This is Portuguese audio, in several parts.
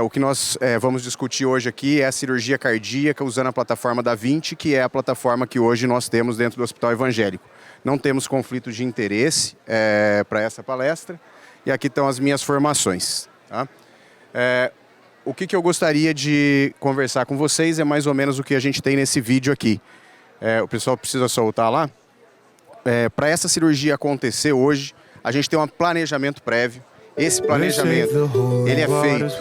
O que nós vamos discutir hoje aqui é a cirurgia cardíaca usando a plataforma da Vinci, que é a plataforma que hoje nós temos dentro do Hospital Evangélico. Não temos conflito de interesse para essa palestra e aqui estão as minhas formações. Tá? O que eu gostaria de conversar com vocês é mais ou menos o que a gente tem nesse vídeo aqui. O pessoal precisa soltar lá. Para essa cirurgia acontecer hoje, a gente tem um planejamento prévio. Esse planejamento, ele é feito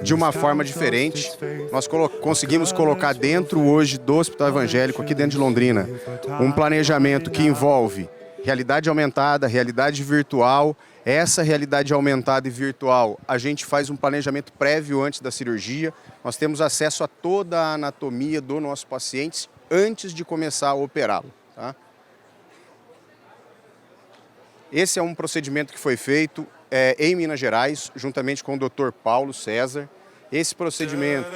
de uma forma diferente. Nós conseguimos colocar dentro hoje do Hospital Evangélico, aqui dentro de Londrina, um planejamento que envolve realidade aumentada, realidade virtual. Essa realidade aumentada e virtual, a gente faz um planejamento prévio antes da cirurgia. Nós temos acesso a toda a anatomia do nosso paciente antes de começar a operá-lo. Tá? Esse é um procedimento que foi feito em Minas Gerais, juntamente com o Dr. Paulo César. Esse procedimento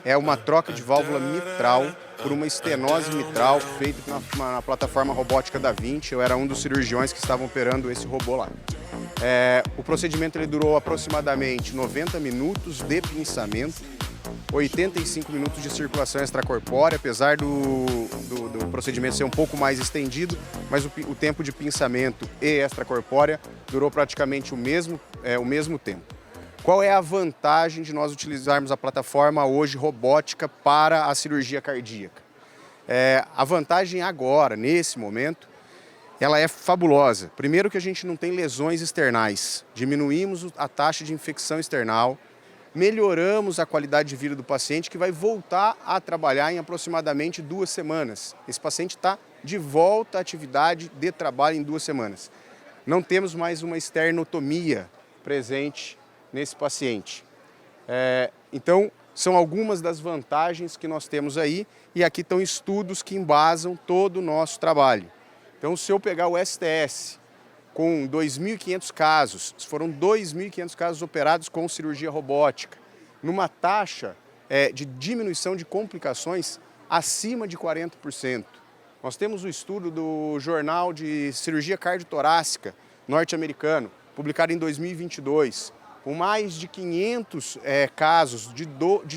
é uma troca de válvula mitral por uma estenose mitral feita na plataforma robótica da Vinci. Eu era um dos cirurgiões que estavam operando esse robô lá. O procedimento ele durou aproximadamente 90 minutos de pinçamento, 85 minutos de circulação extracorpórea, apesar do procedimento ser um pouco mais estendido, mas o tempo de pinçamento e extracorpórea durou praticamente o mesmo tempo. Qual é a vantagem de nós utilizarmos a plataforma hoje robótica para a cirurgia cardíaca? A vantagem agora, nesse momento, ela é fabulosa. Primeiro que a gente não tem lesões externais, diminuímos a taxa de infecção external, melhoramos a qualidade de vida do paciente, que vai voltar a trabalhar em aproximadamente 2 semanas. Esse paciente está de volta à atividade de trabalho em 2 semanas. Não temos mais uma esternotomia presente nesse paciente. Então, são algumas das vantagens que nós temos aí, e aqui estão estudos que embasam todo o nosso trabalho. Então, se eu pegar o STS, com 2.500 casos, foram 2.500 casos operados com cirurgia robótica, numa taxa de diminuição de complicações acima de 40%. Nós temos o estudo do Jornal de Cirurgia Cardiotorácica norte-americano, publicado em 2022, com mais de 500 casos de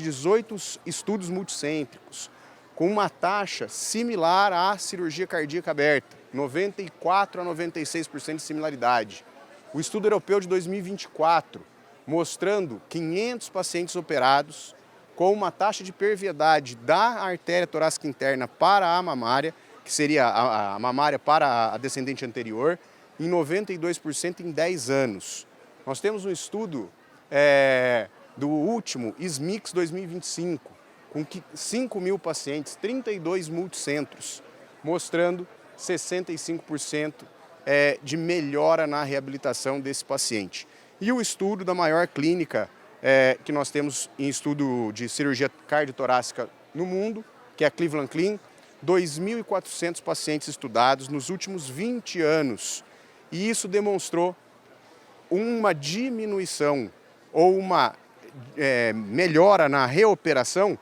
18 estudos multicêntricos, com uma taxa similar à cirurgia cardíaca aberta. 94% a 96% de similaridade. O estudo europeu de 2024, mostrando 500 pacientes operados com uma taxa de perviedade da artéria torácica interna para a mamária, que seria a mamária para a descendente anterior, em 92% em 10 anos. Nós temos um estudo do último SMICS 2025, com 5.000 pacientes, 32 multicentros, mostrando 65% de melhora na reabilitação desse paciente. E o estudo da maior clínica que nós temos em estudo de cirurgia cardiotorácica no mundo, que é a Cleveland Clinic, 2.400 pacientes estudados nos últimos 20 anos. E isso demonstrou uma diminuição ou uma melhora na reoperação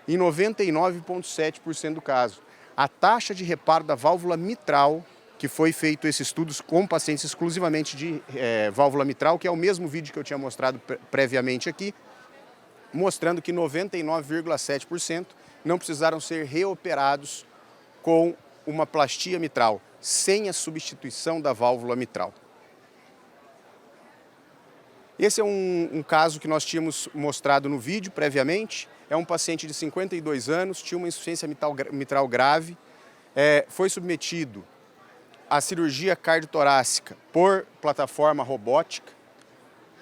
em 99,7% do caso. A taxa de reparo da válvula mitral, que foi feito esses estudos com pacientes exclusivamente de válvula mitral, que é o mesmo vídeo que eu tinha mostrado previamente aqui, mostrando que 99,7% não precisaram ser reoperados com uma plastia mitral, sem a substituição da válvula mitral. Esse é um caso que nós tínhamos mostrado no vídeo previamente. É um paciente de 52 anos, tinha uma insuficiência mitral grave, foi submetido à cirurgia cardiotorácica por plataforma robótica.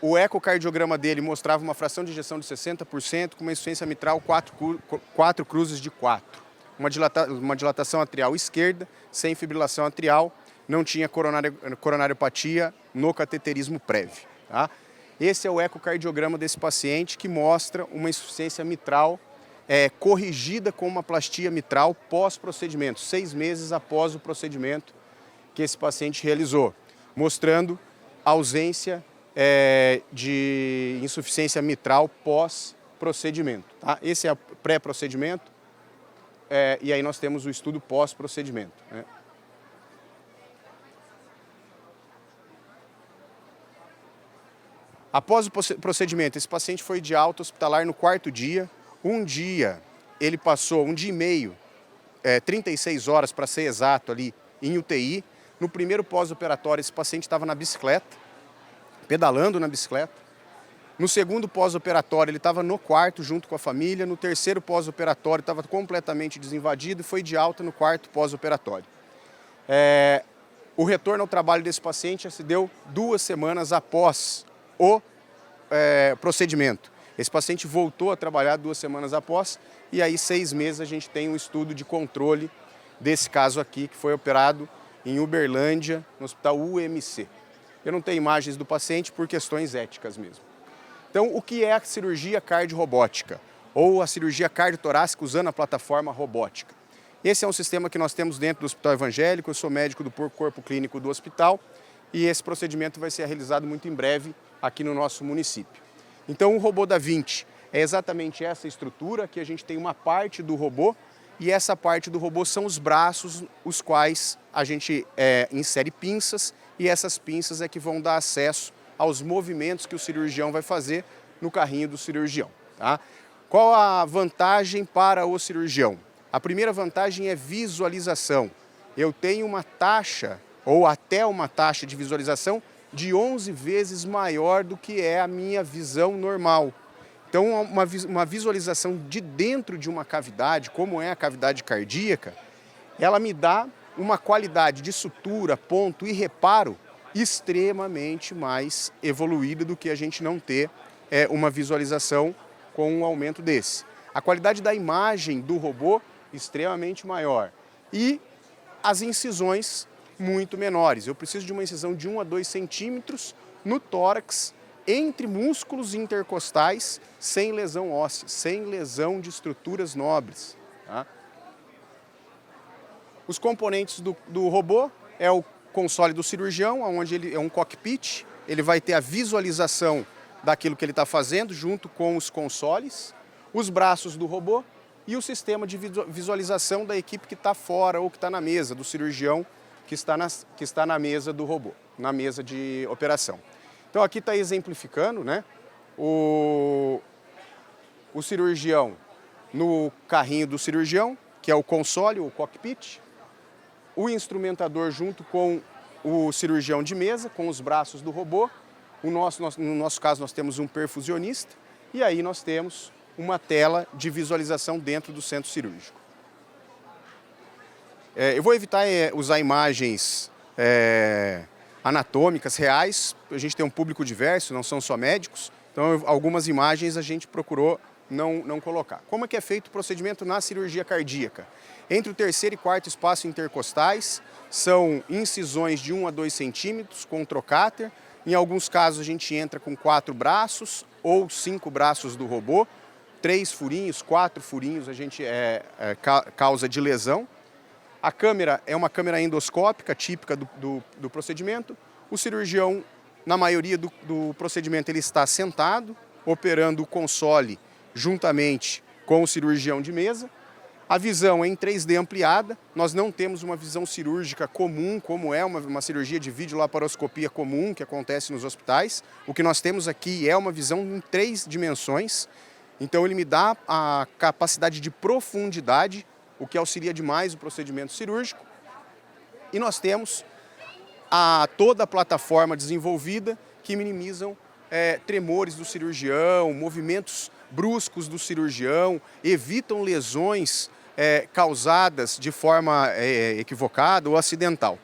O ecocardiograma dele mostrava uma fração de ejeção de 60%, com uma insuficiência mitral 4 cruzes de 4. Uma dilatação atrial esquerda, sem fibrilação atrial, não tinha coronariopatia no cateterismo prévio. Tá? Esse é o ecocardiograma desse paciente, que mostra uma insuficiência mitral corrigida com uma plastia mitral pós-procedimento, 6 meses após o procedimento que esse paciente realizou, mostrando ausência de insuficiência mitral pós-procedimento. Tá? Esse é o pré-procedimento e aí nós temos o estudo pós-procedimento. Né? Após o procedimento, esse paciente foi de alta hospitalar no 4º dia. Um dia e meio, 36 horas para ser exato ali em UTI. No primeiro pós-operatório, esse paciente estava na bicicleta, pedalando na bicicleta. No segundo pós-operatório, ele estava no quarto junto com a família. No terceiro pós-operatório, estava completamente desinvadido e foi de alta no 4º pós-operatório. O retorno ao trabalho desse paciente se deu 2 semanas após o procedimento. Esse paciente voltou a trabalhar 2 semanas após e aí 6 meses a gente tem um estudo de controle desse caso aqui, que foi operado em Uberlândia, no Hospital UMC. Eu não tenho imagens do paciente por questões éticas mesmo. Então, o que é a cirurgia cardiorrobótica ou a cirurgia cardiotorácica usando a plataforma robótica? Esse é um sistema que nós temos dentro do Hospital Evangélico. Eu sou médico do corpo clínico do hospital e esse procedimento vai ser realizado muito em breve aqui no nosso município. Então, o robô da Vinci é exatamente essa estrutura, que a gente tem uma parte do robô e essa parte do robô são os braços, os quais a gente insere pinças e essas pinças é que vão dar acesso aos movimentos que o cirurgião vai fazer no carrinho do cirurgião. Tá? Qual a vantagem para o cirurgião? A primeira vantagem é visualização. Eu tenho uma taxa, ou até uma taxa de visualização, de 11 vezes maior do que é a minha visão normal. Então, uma visualização de dentro de uma cavidade, como é a cavidade cardíaca, ela me dá uma qualidade de sutura, ponto e reparo extremamente mais evoluída do que a gente não ter uma visualização com um aumento desse. A qualidade da imagem do robô extremamente maior e as incisões muito menores. Eu preciso de uma incisão de 1 a 2 centímetros no tórax, entre músculos intercostais, sem lesão óssea, sem lesão de estruturas nobres. Tá? Os componentes do robô é o console do cirurgião, onde ele é um cockpit, ele vai ter a visualização daquilo que ele está fazendo, junto com os consoles, os braços do robô e o sistema de visualização da equipe que está fora ou que está na mesa, do cirurgião que está na mesa do robô, na mesa de operação. Então aqui está exemplificando, né, o cirurgião no carrinho do cirurgião, que é o console, o cockpit, o instrumentador junto com o cirurgião de mesa, com os braços do robô. No nosso caso, nós temos um perfusionista e aí nós temos uma tela de visualização dentro do centro cirúrgico. Eu vou evitar usar imagens anatômicas reais, a gente tem um público diverso, não são só médicos, então algumas imagens a gente procurou não colocar. Como é que é feito o procedimento na cirurgia cardíaca? Entre o 3º e 4º espaço intercostais, são incisões de 1 a 2 centímetros com trocáter. Em alguns casos a gente entra com 4 braços ou 5 braços do robô, 3 furinhos, 4 furinhos a gente causa de lesão. A câmera é uma câmera endoscópica, típica do procedimento. O cirurgião, na maioria do procedimento, ele está sentado, operando o console juntamente com o cirurgião de mesa. A visão é em 3D ampliada, nós não temos uma visão cirúrgica comum, como é uma cirurgia de videolaparoscopia comum que acontece nos hospitais. O que nós temos aqui é uma visão em 3 dimensões, então ele me dá a capacidade de profundidade, o que auxilia demais o procedimento cirúrgico. E nós temos toda a plataforma desenvolvida que minimizam tremores do cirurgião, movimentos bruscos do cirurgião, evitam lesões causadas de forma equivocada ou acidental.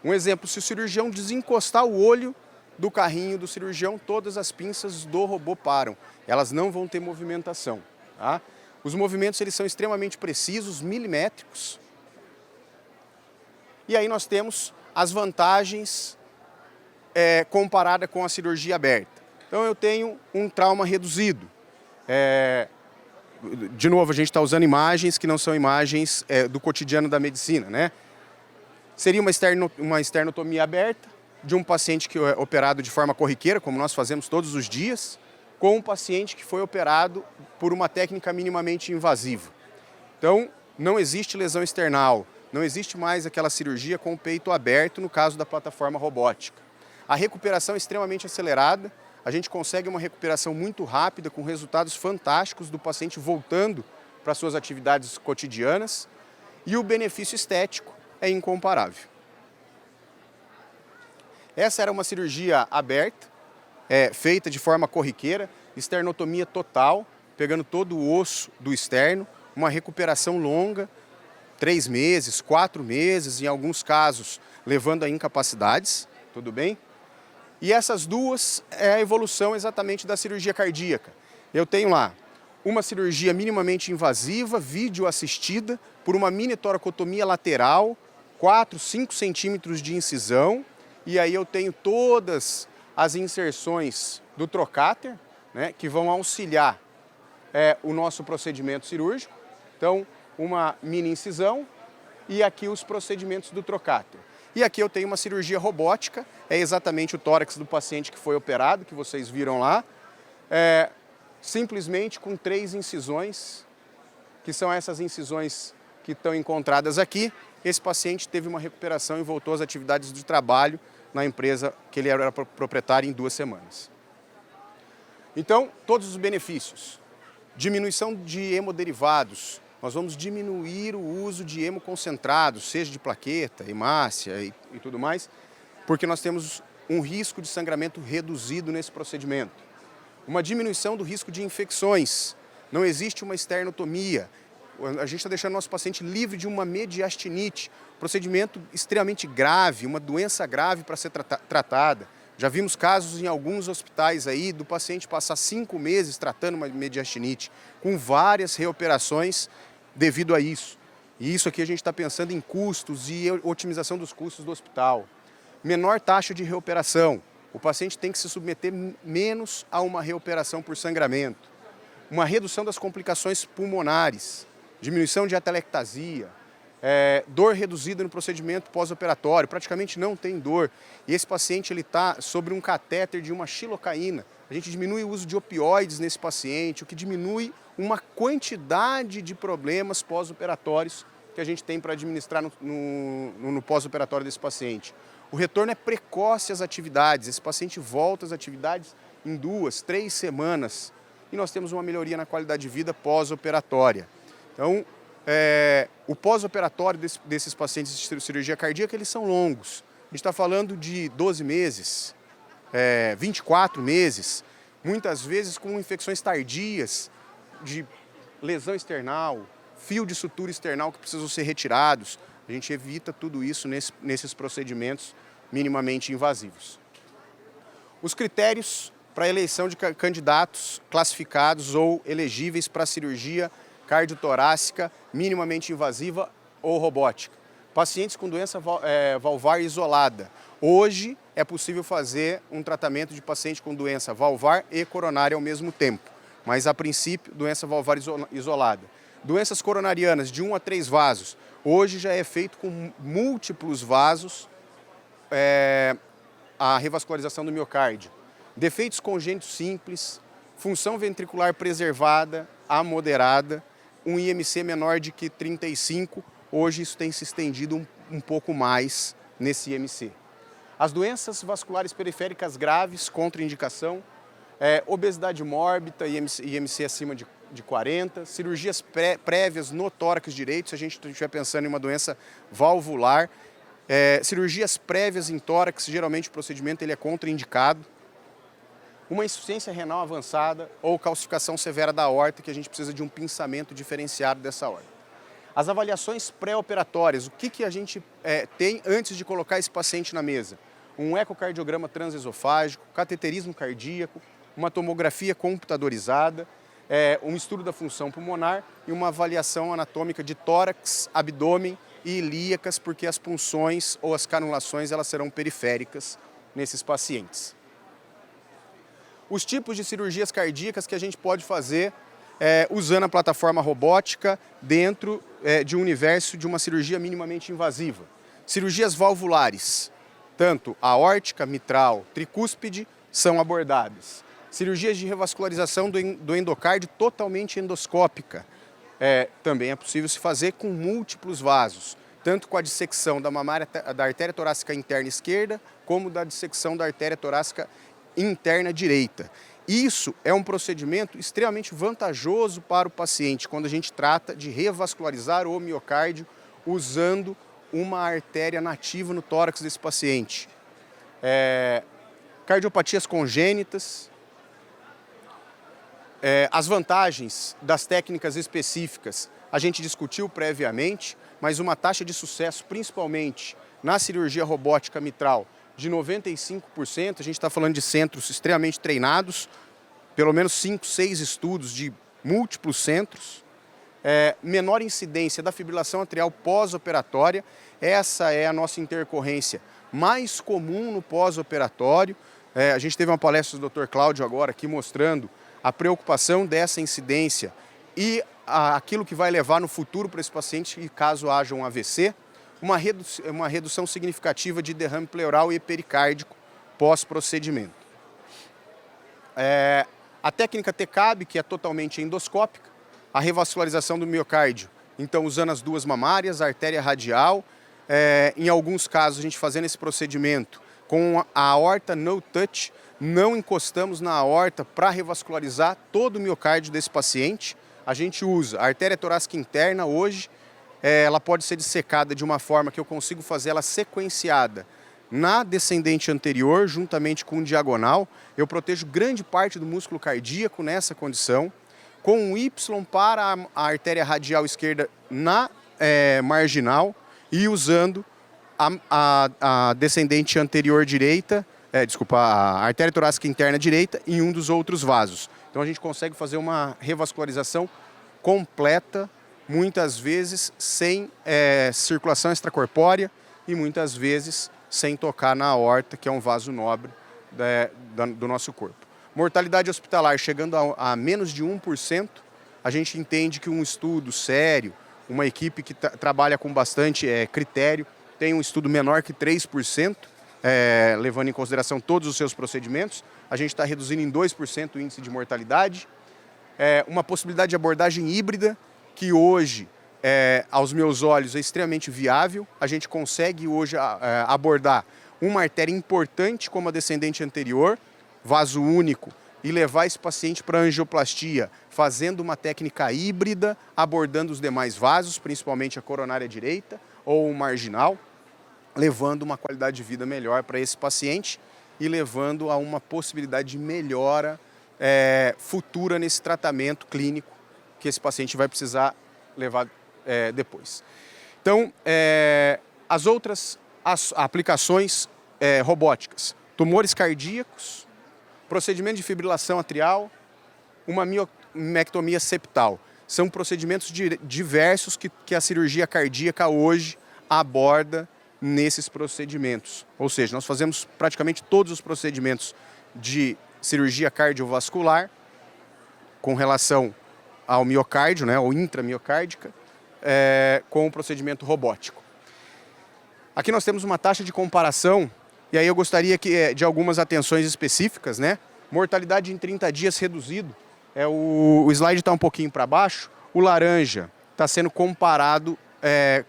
Um exemplo, se o cirurgião desencostar o olho do carrinho do cirurgião, todas as pinças do robô param. Elas não vão ter movimentação. Tá? Os movimentos eles são extremamente precisos, milimétricos. E aí nós temos as vantagens comparada com a cirurgia aberta. Então eu tenho um trauma reduzido. De novo, a gente está usando imagens que não são imagens do cotidiano da medicina, né? Seria uma esternotomia aberta de um paciente que é operado de forma corriqueira, como nós fazemos todos os dias, com um paciente que foi operado por uma técnica minimamente invasiva. Então, não existe lesão external, não existe mais aquela cirurgia com o peito aberto no caso da plataforma robótica. A recuperação é extremamente acelerada, a gente consegue uma recuperação muito rápida, com resultados fantásticos do paciente voltando para suas atividades cotidianas, e o benefício estético é incomparável. Essa era uma cirurgia aberta, feita de forma corriqueira, esternotomia total, pegando todo o osso do externo, uma recuperação longa, 3 meses, 4 meses, em alguns casos levando a incapacidades, tudo bem? E essas duas é a evolução exatamente da cirurgia cardíaca. Eu tenho lá uma cirurgia minimamente invasiva, vídeo assistida, por uma mini toracotomia lateral, 4, 5 centímetros de incisão, e aí eu tenho todas as inserções do trocáter, né, que vão auxiliar o nosso procedimento cirúrgico. Então, uma mini incisão e aqui os procedimentos do trocáter. E aqui eu tenho uma cirurgia robótica, é exatamente o tórax do paciente que foi operado, que vocês viram lá, simplesmente com 3 incisões, que são essas incisões que estão encontradas aqui. Esse paciente teve uma recuperação e voltou às atividades de trabalho na empresa que ele era proprietário em 2 semanas. Então, todos os benefícios. Diminuição de hemoderivados. Nós vamos diminuir o uso de hemoconcentrados, seja de plaqueta, hemácia e tudo mais, porque nós temos um risco de sangramento reduzido nesse procedimento. Uma diminuição do risco de infecções. Não existe uma esternotomia. A gente está deixando nosso paciente livre de uma mediastinite, procedimento extremamente grave, uma doença grave para ser tratada. Já vimos casos em alguns hospitais aí do paciente passar 5 meses tratando uma mediastinite, com várias reoperações devido a isso. E isso aqui a gente está pensando em custos e otimização dos custos do hospital. Menor taxa de reoperação. O paciente tem que se submeter menos a uma reoperação por sangramento. Uma redução das complicações pulmonares. Diminuição de atelectasia, dor reduzida no procedimento pós-operatório, praticamente não tem dor. E esse paciente está sobre um catéter de uma xilocaína. A gente diminui o uso de opioides nesse paciente, o que diminui uma quantidade de problemas pós-operatórios que a gente tem para administrar no pós-operatório desse paciente. O retorno é precoce às atividades, esse paciente volta às atividades em 2, 3 semanas e nós temos uma melhoria na qualidade de vida pós-operatória. Então, o pós-operatório desses pacientes de cirurgia cardíaca, eles são longos. A gente está falando de 12 meses, 24 meses, muitas vezes com infecções tardias de lesão external, fio de sutura external que precisam ser retirados. A gente evita tudo isso nesses procedimentos minimamente invasivos. Os critérios para a eleição de candidatos classificados ou elegíveis para a cirurgia cardiotorácica minimamente invasiva ou robótica. Pacientes com doença valvar isolada. Hoje é possível fazer um tratamento de paciente com doença valvar e coronária ao mesmo tempo, mas a princípio doença valvar isolada. Doenças coronarianas de 1 a 3 vasos. Hoje já é feito com múltiplos vasos a revascularização do miocárdio. Defeitos congênitos simples, função ventricular preservada a moderada, um IMC menor de que 35, hoje isso tem se estendido um pouco mais nesse IMC. As doenças vasculares periféricas graves, contraindicação, obesidade mórbida, IMC acima de 40, cirurgias prévias no tórax direito, se a gente estiver pensando em uma doença valvular, cirurgias prévias em tórax, geralmente o procedimento ele é contraindicado, uma insuficiência renal avançada ou calcificação severa da aorta, que a gente precisa de um pinçamento diferenciado dessa aorta. As avaliações pré-operatórias, o que a gente tem antes de colocar esse paciente na mesa? Um ecocardiograma transesofágico, cateterismo cardíaco, uma tomografia computadorizada, um estudo da função pulmonar e uma avaliação anatômica de tórax, abdômen e ilíacas, porque as punções ou as canulações elas serão periféricas nesses pacientes. Os tipos de cirurgias cardíacas que a gente pode fazer usando a plataforma robótica dentro de um universo de uma cirurgia minimamente invasiva. Cirurgias valvulares, tanto aórtica, mitral, tricúspide, são abordadas. Cirurgias de revascularização do endocárdio totalmente endoscópica. Também é possível se fazer com múltiplos vasos, tanto com a dissecção da artéria torácica interna esquerda, como da dissecção da artéria torácica interna direita. Isso é um procedimento extremamente vantajoso para o paciente quando a gente trata de revascularizar o miocárdio usando uma artéria nativa no tórax desse paciente. Cardiopatias congênitas. As vantagens das técnicas específicas a gente discutiu previamente, mas uma taxa de sucesso, principalmente na cirurgia robótica mitral, de 95%, a gente está falando de centros extremamente treinados, pelo menos 5, 6 estudos de múltiplos centros, menor incidência da fibrilação atrial pós-operatória, essa é a nossa intercorrência mais comum no pós-operatório. A gente teve uma palestra do Dr. Cláudio agora aqui mostrando a preocupação dessa incidência e aquilo que vai levar no futuro para esse paciente caso haja um AVC, uma redução significativa de derrame pleural e pericárdico pós-procedimento. A técnica TCAB, que é totalmente endoscópica, a revascularização do miocárdio, então usando as duas mamárias, a artéria radial, em alguns casos a gente fazendo esse procedimento com a aorta no touch, não encostamos na aorta para revascularizar todo o miocárdio desse paciente. A gente usa a artéria torácica interna hoje, ela pode ser dissecada de uma forma que eu consigo fazer ela sequenciada na descendente anterior, juntamente com o diagonal. Eu protejo grande parte do músculo cardíaco nessa condição, com um Y para a artéria radial esquerda na marginal e usando a descendente anterior direita, a artéria torácica interna direita em um dos outros vasos. Então a gente consegue fazer uma revascularização completa, muitas vezes sem circulação extracorpórea e muitas vezes sem tocar na aorta, que é um vaso nobre do nosso corpo. Mortalidade hospitalar chegando a menos de 1%, a gente entende que um estudo sério, uma equipe que trabalha com bastante critério, tem um estudo menor que 3%, levando em consideração todos os seus procedimentos, a gente está reduzindo em 2% o índice de mortalidade. Uma possibilidade de abordagem híbrida, que hoje, aos meus olhos, é extremamente viável. A gente consegue hoje abordar uma artéria importante como a descendente anterior, vaso único, e levar esse paciente para angioplastia, fazendo uma técnica híbrida, abordando os demais vasos, principalmente a coronária direita ou o marginal, levando uma qualidade de vida melhor para esse paciente e levando a uma possibilidade de melhora futura nesse tratamento clínico que esse paciente vai precisar levar depois. Então, as outras aplicações robóticas, tumores cardíacos, procedimento de fibrilação atrial, uma miomectomia septal. São procedimentos diversos que a cirurgia cardíaca hoje aborda nesses procedimentos. Ou seja, nós fazemos praticamente todos os procedimentos de cirurgia cardiovascular com relação ao miocárdio, ou intramiocárdica, com o procedimento robótico. Aqui nós temos uma taxa de comparação, e aí eu gostaria de algumas atenções específicas, Mortalidade em 30 dias reduzido, o slide está um pouquinho para baixo, o laranja está sendo comparado,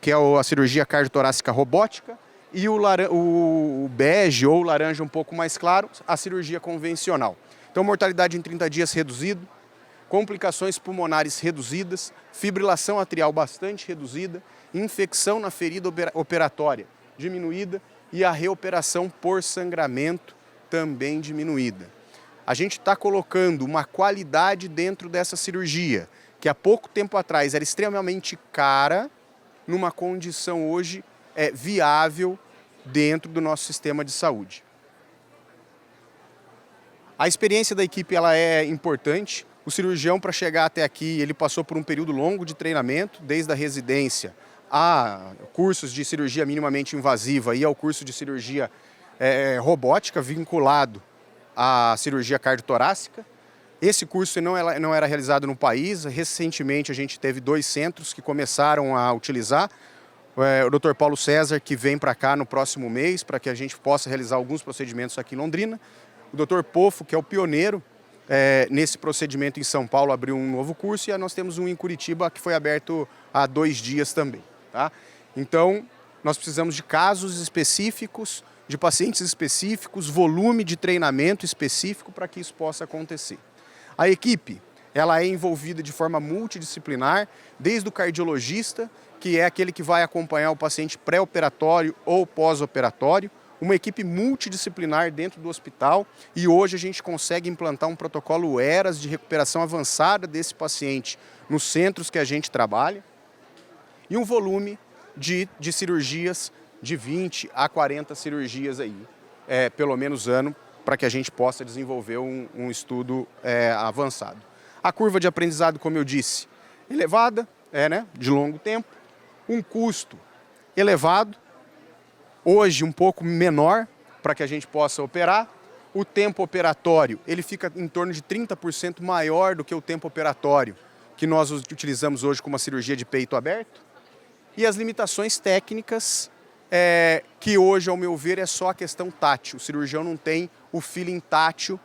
que é a cirurgia cardiotorácica robótica, e o bege ou laranja um pouco mais claro, a cirurgia convencional. Então, mortalidade em 30 dias reduzido, complicações pulmonares reduzidas, fibrilação atrial bastante reduzida, infecção na ferida operatória diminuída e a reoperação por sangramento também diminuída. A gente está colocando uma qualidade dentro dessa cirurgia, que há pouco tempo atrás era extremamente cara, numa condição hoje viável dentro do nosso sistema de saúde. A experiência da equipe ela é importante. O cirurgião, para chegar até aqui, ele passou por um período longo de treinamento, desde a residência a cursos de cirurgia minimamente invasiva e ao curso de cirurgia robótica vinculado à cirurgia cardiotorácica. Esse curso não era realizado no país. Recentemente a gente teve 2 centros que começaram a utilizar. O Dr. Paulo César, que vem para cá no próximo mês, para que a gente possa realizar alguns procedimentos aqui em Londrina. O Dr. Pofo, que é o pioneiro nesse procedimento em São Paulo, abriu um novo curso, e nós temos um em Curitiba que foi aberto há 2 dias também. Tá? Então, nós precisamos de casos específicos de pacientes específicos, volume de treinamento específico para que isso possa acontecer. A equipe, ela é envolvida de forma multidisciplinar, desde o cardiologista, que é aquele que vai acompanhar o paciente pré-operatório ou pós-operatório, uma equipe multidisciplinar dentro do hospital, e hoje a gente consegue implantar um protocolo ERAS de recuperação avançada desse paciente nos centros que a gente trabalha, e um volume de cirurgias de 20 a 40 cirurgias aí, pelo menos ano, para que a gente possa desenvolver um estudo avançado. A curva de aprendizado, como eu disse, elevada, de longo tempo, um custo elevado, hoje um pouco menor para que a gente possa operar. O tempo operatório, ele fica em torno de 30% maior do que o tempo operatório que nós utilizamos hoje com uma cirurgia de peito aberto. E as limitações técnicas, que hoje, ao meu ver, é só a questão tátil. O cirurgião não tem o feeling tátil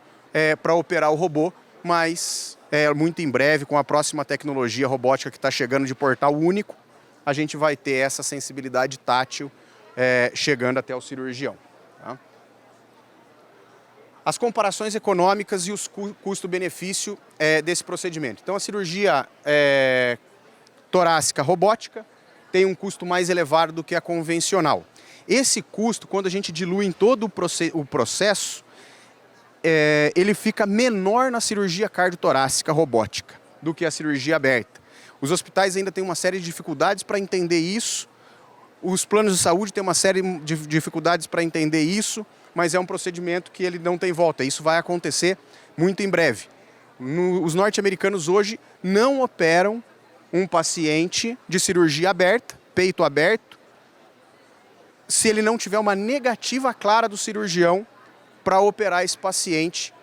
para operar o robô, mas muito em breve, com a próxima tecnologia robótica que está chegando de portal único, a gente vai ter essa sensibilidade tátil chegando até o cirurgião. Tá? As comparações econômicas e os custo-benefício desse procedimento. Então, a cirurgia torácica robótica tem um custo mais elevado do que a convencional. Esse custo, quando a gente dilui em todo o processo, ele fica menor na cirurgia cardiotorácica robótica do que a cirurgia aberta. Os hospitais ainda têm uma série de dificuldades para entender isso, os planos de saúde têm uma série de dificuldades para entender isso, mas é um procedimento que ele não tem volta. Isso vai acontecer muito em breve. Os norte-americanos hoje não operam um paciente de cirurgia aberta, peito aberto, se ele não tiver uma negativa clara do cirurgião para operar esse paciente,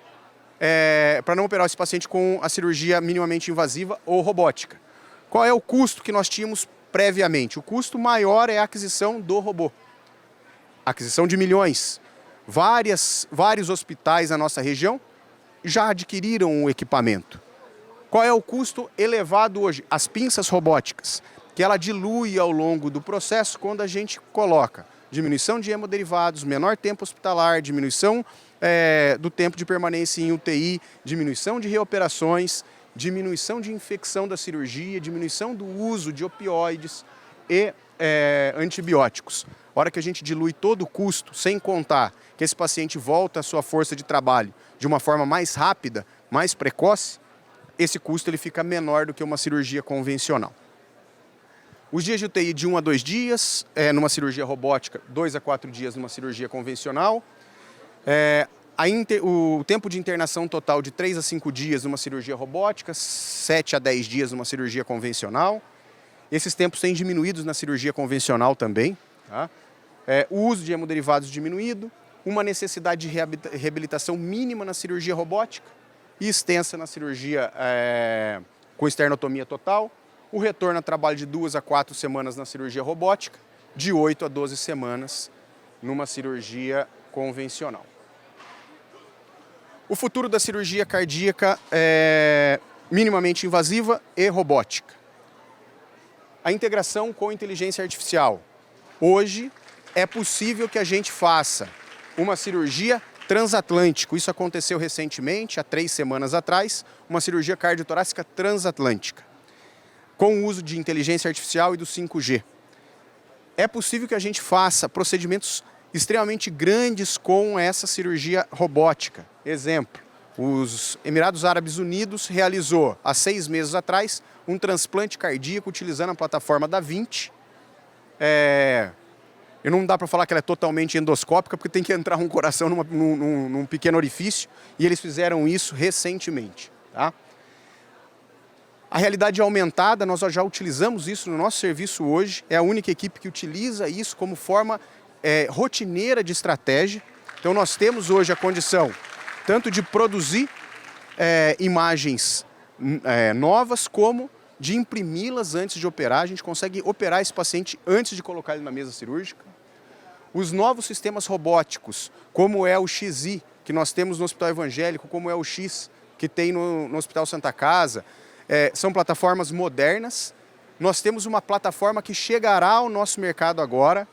para não operar esse paciente com a cirurgia minimamente invasiva ou robótica. Qual é o custo que nós tínhamos previamente? O custo maior é a aquisição do robô. Aquisição de milhões. Vários hospitais na nossa região já adquiriram o equipamento. Qual é o custo elevado hoje? As pinças robóticas, que ela dilui ao longo do processo quando a gente coloca diminuição de hemoderivados, menor tempo hospitalar, diminuição do tempo de permanência em UTI, diminuição de reoperações, diminuição de infecção da cirurgia, diminuição do uso de opioides e antibióticos. A hora que a gente dilui todo o custo, sem contar que esse paciente volta à sua força de trabalho de uma forma mais rápida, mais precoce, esse custo ele fica menor do que uma cirurgia convencional. Os dias de UTI de 1 a 2 dias, numa cirurgia robótica, 2 a 4 dias numa cirurgia convencional. O tempo de internação total de 3 a 5 dias numa cirurgia robótica, 7 a 10 dias numa cirurgia convencional. Esses tempos têm diminuídos na cirurgia convencional também. Tá? O uso de hemoderivados diminuído, uma necessidade de reabilitação mínima na cirurgia robótica e extensa na cirurgia com esternotomia total, o retorno a trabalho de 2 a 4 semanas na cirurgia robótica, de 8 a 12 semanas numa cirurgia convencional. O futuro da cirurgia cardíaca é minimamente invasiva e robótica. A integração com inteligência artificial. Hoje é possível que a gente faça uma cirurgia transatlântico. Isso aconteceu recentemente, há 3 semanas atrás, uma cirurgia cardiotorácica transatlântica, com o uso de inteligência artificial e do 5G. É possível que a gente faça procedimentos extremamente grandes com essa cirurgia robótica. Exemplo, os Emirados Árabes Unidos realizou, há 6 meses atrás, um transplante cardíaco utilizando a plataforma da Vinci. E não dá para falar que ela é totalmente endoscópica, porque tem que entrar um coração num pequeno orifício, e eles fizeram isso recentemente. Tá? A realidade aumentada, nós já utilizamos isso no nosso serviço hoje, é a única equipe que utiliza isso como forma rotineira de estratégia. Então nós temos hoje a condição tanto de produzir imagens novas, como de imprimi-las antes de operar. A gente consegue operar esse paciente antes de colocar ele na mesa cirúrgica. Os novos sistemas robóticos, como é o XI, que nós temos no Hospital Evangélico, como é o X, que tem no Hospital Santa Casa, são plataformas modernas. Nós temos uma plataforma que chegará ao nosso mercado agora,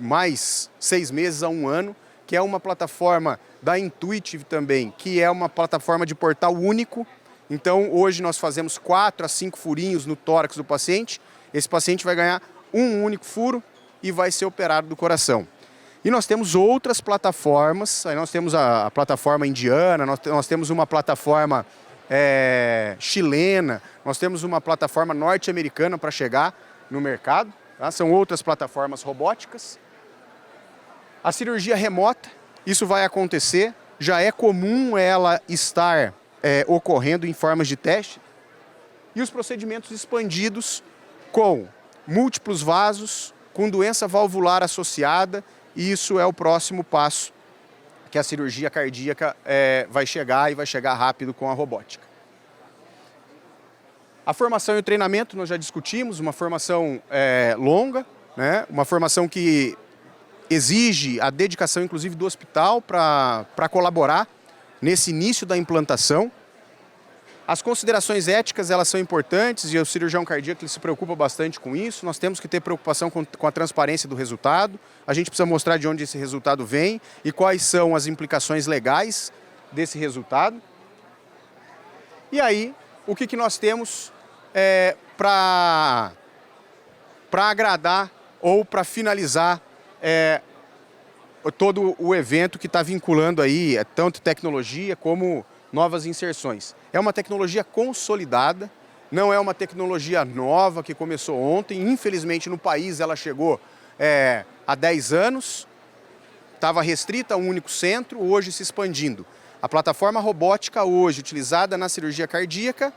mais 6 meses a 1 ano, que é uma plataforma da Intuitive também, que é uma plataforma de portal único. Então, hoje nós fazemos 4 a 5 furinhos no tórax do paciente. Esse paciente vai ganhar um único furo e vai ser operado do coração. E nós temos outras plataformas, aí nós temos a plataforma indiana, nós temos uma plataforma chilena, nós temos uma plataforma norte-americana para chegar no mercado, tá? São outras plataformas robóticas. A cirurgia remota, isso vai acontecer, já é comum ela estar ocorrendo em formas de teste. E os procedimentos expandidos com múltiplos vasos, com doença valvular associada, e isso é o próximo passo que a cirurgia cardíaca vai chegar, e vai chegar rápido com a robótica. A formação e o treinamento nós já discutimos, uma formação longa, né? Uma formação que exige a dedicação, inclusive, do hospital para colaborar nesse início da implantação. As considerações éticas, elas são importantes, e o cirurgião cardíaco ele se preocupa bastante com isso. Nós temos que ter preocupação com a transparência do resultado. A gente precisa mostrar de onde esse resultado vem e quais são as implicações legais desse resultado. E aí, o que nós temos para agradar ou para finalizar todo o evento que está vinculando aí tanto tecnologia como novas inserções. É uma tecnologia consolidada, não é uma tecnologia nova que começou ontem. Infelizmente, no país ela chegou há 10 anos, estava restrita a um único centro, hoje se expandindo. A plataforma robótica hoje utilizada na cirurgia cardíaca,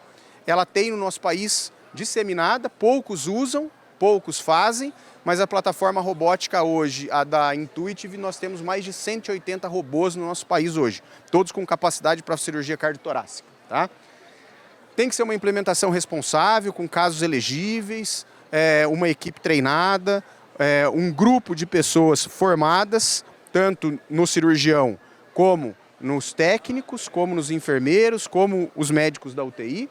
ela tem no nosso país disseminada, poucos usam, poucos fazem, mas a plataforma robótica hoje, a da Intuitive, nós temos mais de 180 robôs no nosso país hoje, todos com capacidade para cirurgia cardiotorácica, tá? Tem que ser uma implementação responsável, com casos elegíveis, uma equipe treinada, um grupo de pessoas formadas, tanto no cirurgião como nos técnicos, como nos enfermeiros, como os médicos da UTI.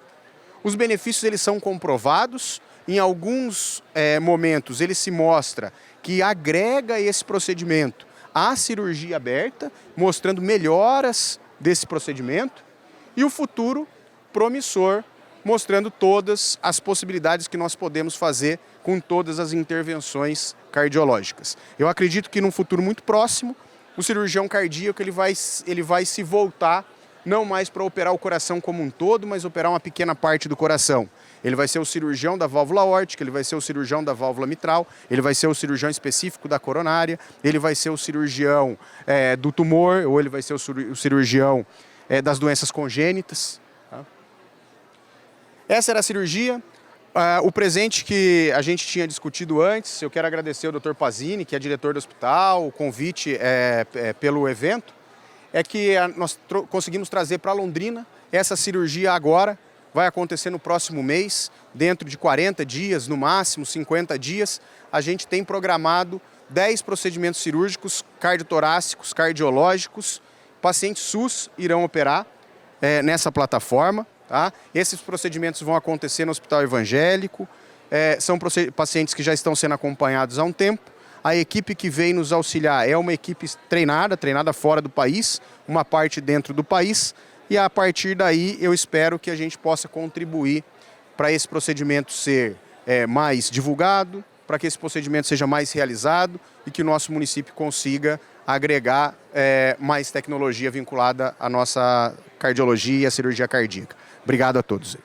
Os benefícios eles são comprovados. Em alguns momentos ele se mostra que agrega esse procedimento à cirurgia aberta, mostrando melhoras desse procedimento, e o futuro promissor, mostrando todas as possibilidades que nós podemos fazer com todas as intervenções cardiológicas. Eu acredito que num futuro muito próximo, o cirurgião cardíaco ele vai se voltar não mais para operar o coração como um todo, mas operar uma pequena parte do coração. Ele vai ser o cirurgião da válvula aórtica, ele vai ser o cirurgião da válvula mitral, ele vai ser o cirurgião específico da coronária, ele vai ser o cirurgião do tumor, ou ele vai ser o cirurgião das doenças congênitas. Tá? Essa era a cirurgia. O presente que a gente tinha discutido antes, eu quero agradecer ao Dr. Pazini, que é diretor do hospital, o convite pelo evento, é que nós conseguimos trazer para Londrina essa cirurgia agora. Vai acontecer no próximo mês, dentro de 40 dias, no máximo 50 dias. A gente tem programado 10 procedimentos cirúrgicos cardiotorácicos, cardiológicos. Pacientes SUS irão operar nessa plataforma. Tá? Esses procedimentos vão acontecer no Hospital Evangélico. São pacientes que já estão sendo acompanhados há um tempo. A equipe que vem nos auxiliar é uma equipe treinada fora do país, uma parte dentro do país. E a partir daí eu espero que a gente possa contribuir para esse procedimento ser mais divulgado, para que esse procedimento seja mais realizado e que o nosso município consiga agregar mais tecnologia vinculada à nossa cardiologia e à cirurgia cardíaca. Obrigado a todos.